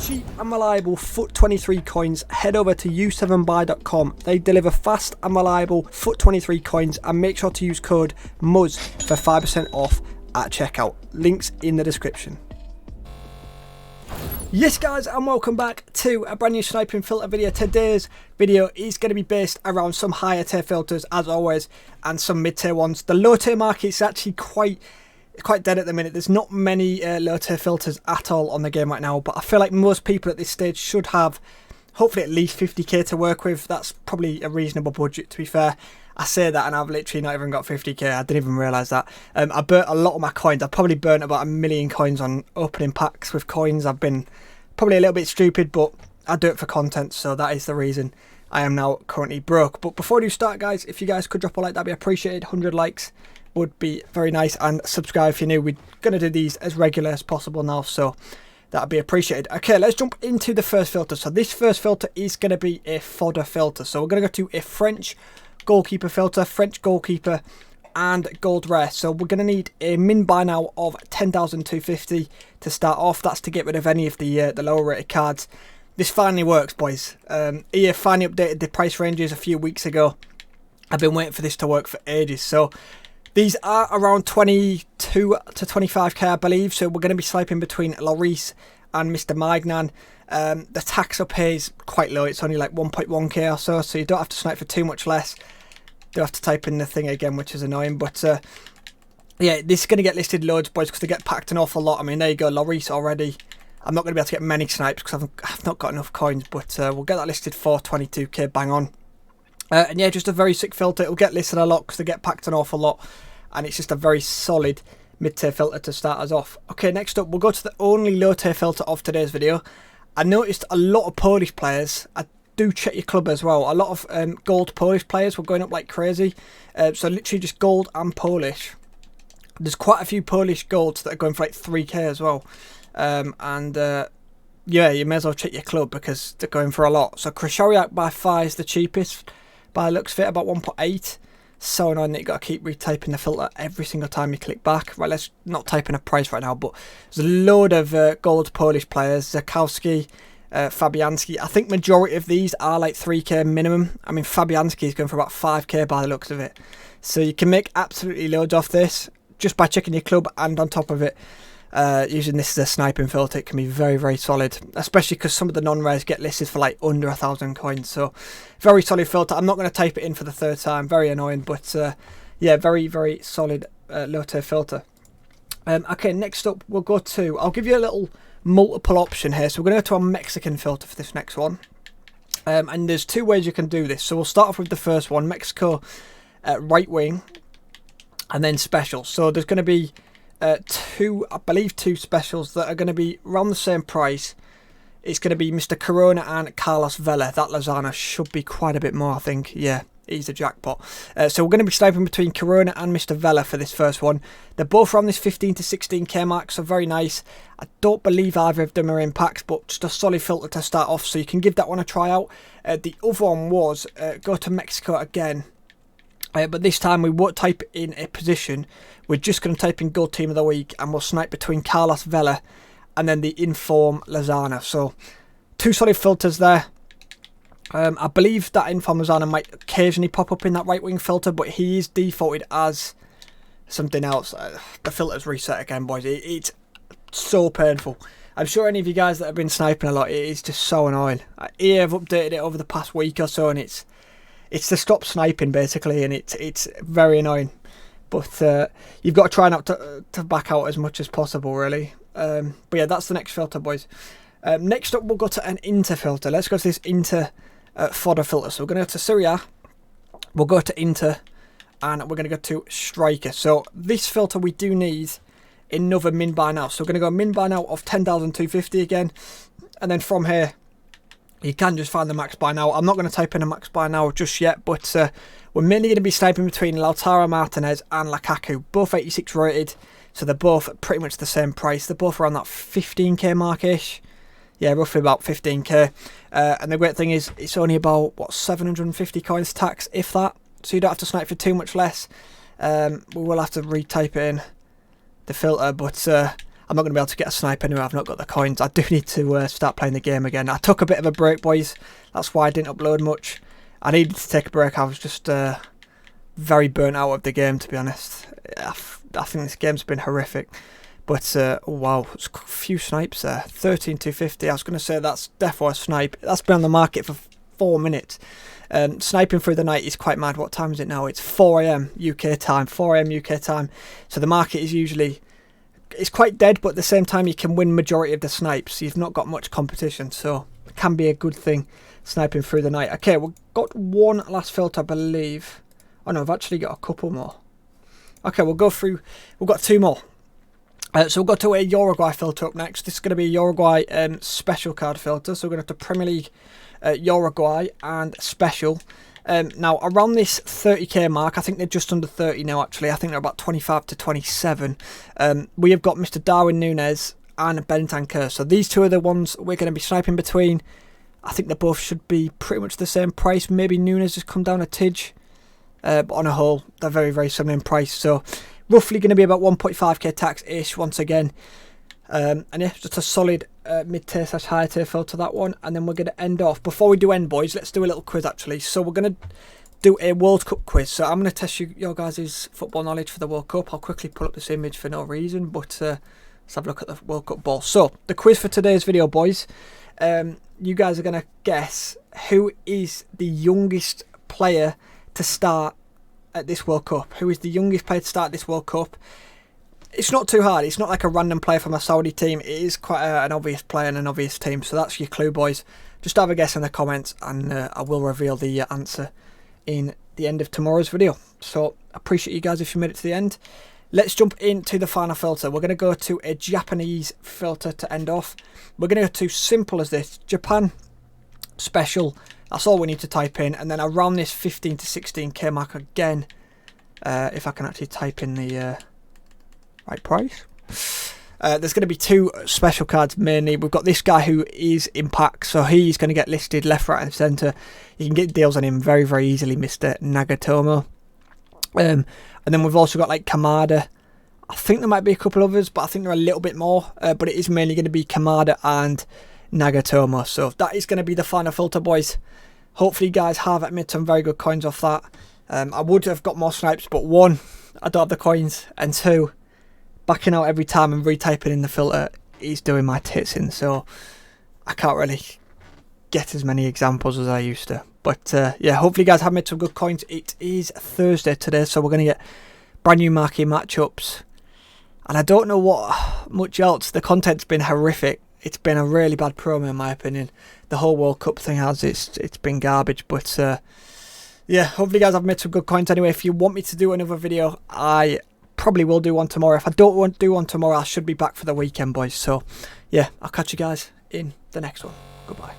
cheap and reliable FUT 23 coins, head over to u7buy.com. They deliver fast and reliable FUT 23 coins, and make sure to use code MUZZ for 5% off at checkout. Links in the description. Yes guys, and welcome back to a brand new sniping filter video. Today's video is going to be based around some higher tier filters as always, and some mid tier ones. The low tier market is actually quite dead at the minute. There's not many low tier filters at all on the game right now, but I feel like most people at this stage should have hopefully at least 50k to work with. That's probably a reasonable budget, to be fair. I say that and I've literally not even got 50k. I didn't even realise that. I burnt a lot of my coins. I probably burnt about 1 million coins on opening packs with coins. I've been probably a little bit stupid, but I do it for content, so that is the reason I am now currently broke. But before we start guys, if you guys could drop a like, that'd be appreciated. 100 likes would be very nice, and subscribe if you're new. We're going to do these as regular as possible now, so that'd be appreciated. Okay, let's jump into the first filter. So this first filter is going to be a fodder filter. So we're going to go to a French goalkeeper filter, French goalkeeper and gold rare. So we're going to need a min buy now of 10,250 to start off. That's to get rid of any of the lower rated cards. This finally works, boys. EA finally updated the price ranges a few weeks ago. I've been waiting for this to work for ages. So these are around 22 to 25k, I believe. So we're going to be sniping between Lloris and Mr. Magnan. The tax up here is quite low. It's only like 1.1k or so. So you don't have to snipe for too much less. Do have to type in the thing again, which is annoying. But yeah, this is going to get listed loads, boys, because they get packed an awful lot. I mean, there you go, Lloris already. I'm not going to be able to get many snipes because I've not got enough coins. But we'll get that listed for 22k, bang on. And yeah, just a very sick filter. It'll get listed a lot because they get packed an awful lot, and it's just a very solid mid-tier filter to start us off. Okay, next up we'll go to the only low-tier filter of today's video. I noticed a lot of Polish players. I do check your club as well. A lot of gold Polish players were going up like crazy. So literally just gold and Polish. There's quite a few Polish golds that are going for like 3k as well. Yeah, you may as well check your club because they're going for a lot. So Krychowiak by far is the cheapest by looks of it, about 1.8. So annoying that you got to keep retyping the filter every single time you click back. Right, let's not type in a price right now, but there's a load of gold Polish players. Zakowski, Fabianski. I think majority of these are like 3k minimum. I mean, Fabianski is going for about 5k by the looks of it. So you can make absolutely loads off this just by checking your club, and on top of it, using this as a sniping filter. It can be very, very solid, especially because some of the non-rares get listed for like under 1,000 coins. So very solid filter. I'm not going to type it in for the third time, very annoying, but yeah, very, very solid low tier filter. Okay, next up we'll go to, I'll give you a little multiple option here. So we're going to go to a Mexican filter for this next one, and there's two ways you can do this. So we'll start off with the first one, Mexico right wing, and then special. So there's going to be I believe two specials that are going to be around the same price. It's going to be Mr. Corona and Carlos Vela. That Lozano should be quite a bit more, I think. Yeah, he's a jackpot. So we're going to be sniping between Corona and Mr. Vela for this first one. They're both around this 15 to 16k mark, so very nice. I don't believe either of them are in packs, but just a solid filter to start off, so you can give that one a try out. The other one was go to Mexico again. But this time we won't type in a position. We're just going to type in gold team of the week, and we'll snipe between Carlos Vela and then the inform Lozano. So two solid filters there. I believe that inform Lozano might occasionally pop up in that right wing filter, but he is defaulted as something else. The filter's reset again, boys. It's so painful. I'm sure any of you guys that have been sniping a lot, it is just so annoying. EA have updated it over the past week or so, and it's to stop sniping basically, and it's very annoying. But you've got to try not to back out as much as possible, really. But yeah, that's the next filter, boys. Next up, we'll go to an Inter filter. Let's go to this Inter fodder filter. So we're going to go to SoRare, we'll go to Inter, and we're going to go to Striker. So this filter, we do need another min buy now. So we're going to go min buy now of 10,250 again. And then from here, you can just find the max buy now. I'm not going to type in a max buy now just yet, but we're mainly going to be sniping between Lautaro Martinez and Lukaku, both 86 rated, so they're both pretty much the same price. They're both around that 15k mark-ish. Yeah, roughly about 15k. And the great thing is, it's only about, what, 750 coins tax, if that. So you don't have to snipe for too much less. We will have to retype in the filter, but I'm not going to be able to get a snipe anyway. I've not got the coins. I do need to start playing the game again. I took a bit of a break, boys. That's why I didn't upload much. I needed to take a break. I was just very burnt out of the game, to be honest. I think this game's been horrific. But, oh wow, it's a few snipes there. 13,250. I was going to say that's defo a snipe. That's been on the market for 4 minutes. Sniping through the night is quite mad. What time is it now? It's 4 AM UK time. 4 AM UK time. So the market is usually... It's quite dead, but at the same time you can win majority of the snipes. You've not got much competition, so it can be a good thing sniping through the night. Okay, we've got one last filter, I believe. Oh no, I've actually got a couple more. Okay, we'll go through. We've got 2 more. So we'll go to a Uruguay filter up next. This is going to be a Uruguay special card filter. So we're going to have to Premier League, Uruguay and special. Now around this 30k mark, I think they're just under 30 now actually. I think they're about 25 to 27. We have got Mr. Darwin Núñez and Bentancur. So these two are the ones we're going to be sniping between. I think they both should be pretty much the same price. Maybe Núñez has come down a tidge. But on a whole, they're very, very similar in price. So roughly going to be about 1.5k tax-ish once again. And yeah, just a solid mid-tier / high tier filter, that one. And then we're going to end off. Before we do end, boys, let's do a little quiz actually. So we're going to do a World Cup quiz. So I'm going to test your guys' football knowledge for the World Cup. I'll quickly pull up this image for no reason, but let's have a look at the World Cup ball. So the quiz for today's video, boys. You guys are going to guess who is the youngest player to start at this World Cup. Who is the youngest player to start this World Cup? It's not too hard. It's not like a random player from a Saudi team. It is quite an obvious player and an obvious team. So that's your clue, boys. Just have a guess in the comments and I will reveal the answer in the end of tomorrow's video. So I appreciate you guys if you made it to the end. Let's jump into the final filter. We're going to go to a Japanese filter to end off. We're going to go to simple as this. Japan special. That's all we need to type in. And then around this 15 to 16k mark again. If I can actually type in the right price. There's going to be 2 special cards mainly. We've got this guy who is in packs. So he's going to get listed left, right and centre. You can get deals on him very, very easily, Mr. Nagatomo. And then we've also got like Kamada. I think there might be a couple others, but I think there are a little bit more. But it is mainly going to be Kamada and Nagatomo. So that is going to be the final filter, boys. Hopefully you guys have made some very good coins off that. I would have got more snipes, but 1, I don't have the coins, and 2, backing out every time and retyping in the filter is doing my tits in, so I can't really get as many examples as I used to. But yeah, hopefully you guys have made some good coins. It is Thursday today, so we're going to get brand new marquee matchups. And I don't know what much else. The content's been horrific. It's been a really bad promo in my opinion. The whole World Cup thing has. It's been garbage. But yeah, hopefully you guys have made some good coins anyway. If you want me to do another video, I probably will do one tomorrow. If I don't want to do one tomorrow, I should be back for the weekend, boys. So yeah, I'll catch you guys in the next one. Goodbye.